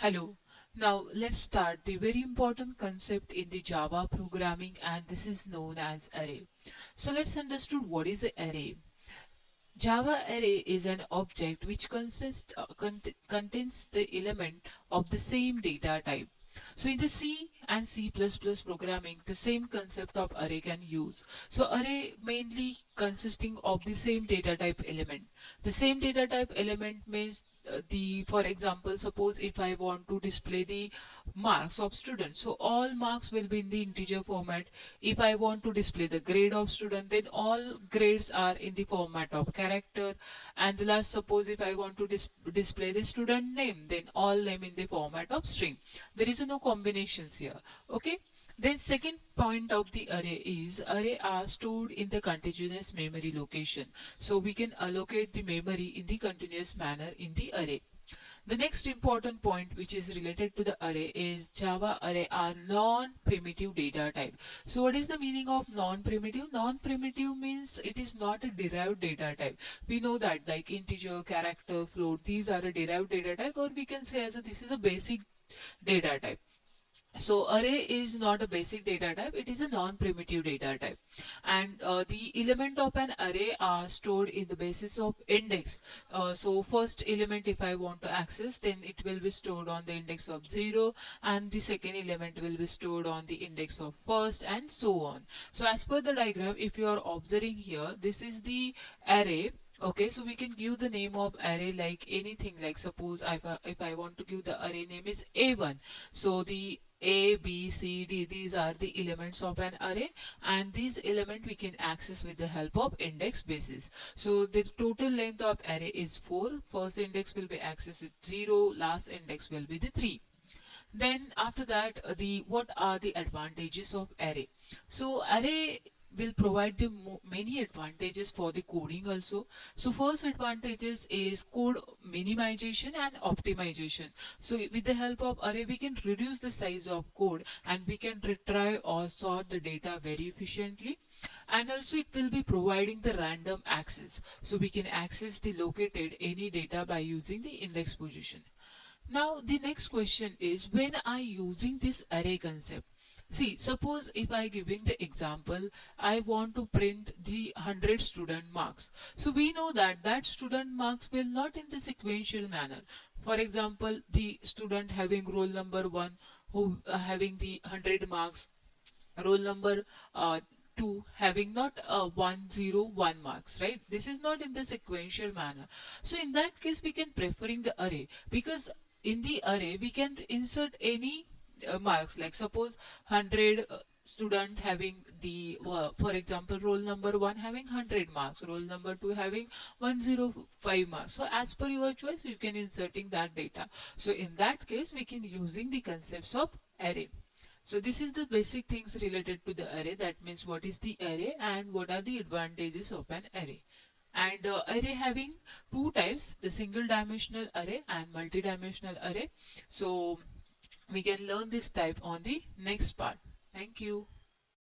Hello. Now let's start the very important concept in the Java programming, and this is known as array. So let's understand what is an array. Java array is an object which contains the element of the same data type. So in the C and C++ programming, the same concept of array can use. So array mainly consisting of the same data type element. The same data type element means for example, suppose if I want to display the marks of students, so all marks will be in the integer format. If I want to display the grade of student, then all grades are in the format of character. And the last, suppose if I want to display the student name, then all name in the format of string. There is no combinations here. Okay. Then second point of the array is array are stored in the contiguous memory location. So we can allocate the memory in the continuous manner in the array. The next important point which is related to the array is Java array are non-primitive data type. So what is the meaning of non-primitive? Non-primitive means it is not a derived data type. We know that like integer, character, float, these are a derived data type, or we can say as this is a basic data type. So array is not a basic data type, it is a non-primitive data type. And the element of an array are stored in the basis of index. So first element if I want to access, then it will be stored on the index of 0, and the second element will be stored on the index of first, and so on. So as per the diagram, if you are observing here, this is the array. Okay, so we can give the name of array like anything, like suppose if I want to give the array name is A1. So the A, B, C, D, these are the elements of an array, and these element we can access with the help of index basis. So the total length of array is 4. First index will be accessed with 0, last index will be the 3. Then after that, the what are the advantages of array? So array will provide the many advantages for the coding also. So first advantages is code minimization and optimization. So with the help of array we can reduce the size of code, and we can retrieve or sort the data very efficiently. And also it will be providing the random access, so we can access the located any data by using the index position. Now the next question is, when I using this array concept? See, suppose if I giving the example, I want to print the 100 student marks. So we know that that student marks will not in the sequential manner. For example, the student having roll number 1 who having the 100 marks, roll number 2 having not 101 marks, right? This is not in the sequential manner. So in that case we can preferring the array, because in the array we can insert any marks, like suppose 100 student having the for example roll number 1 having 100 marks, roll number 2 having 105 marks. So as per your choice you can inserting that data. So in that case we can using the concepts of array. So this is the basic things related to the array. That means what is the array and what are the advantages of an array. And array having two types, the single dimensional array and multi-dimensional array. So we can learn this type on the next part. Thank you.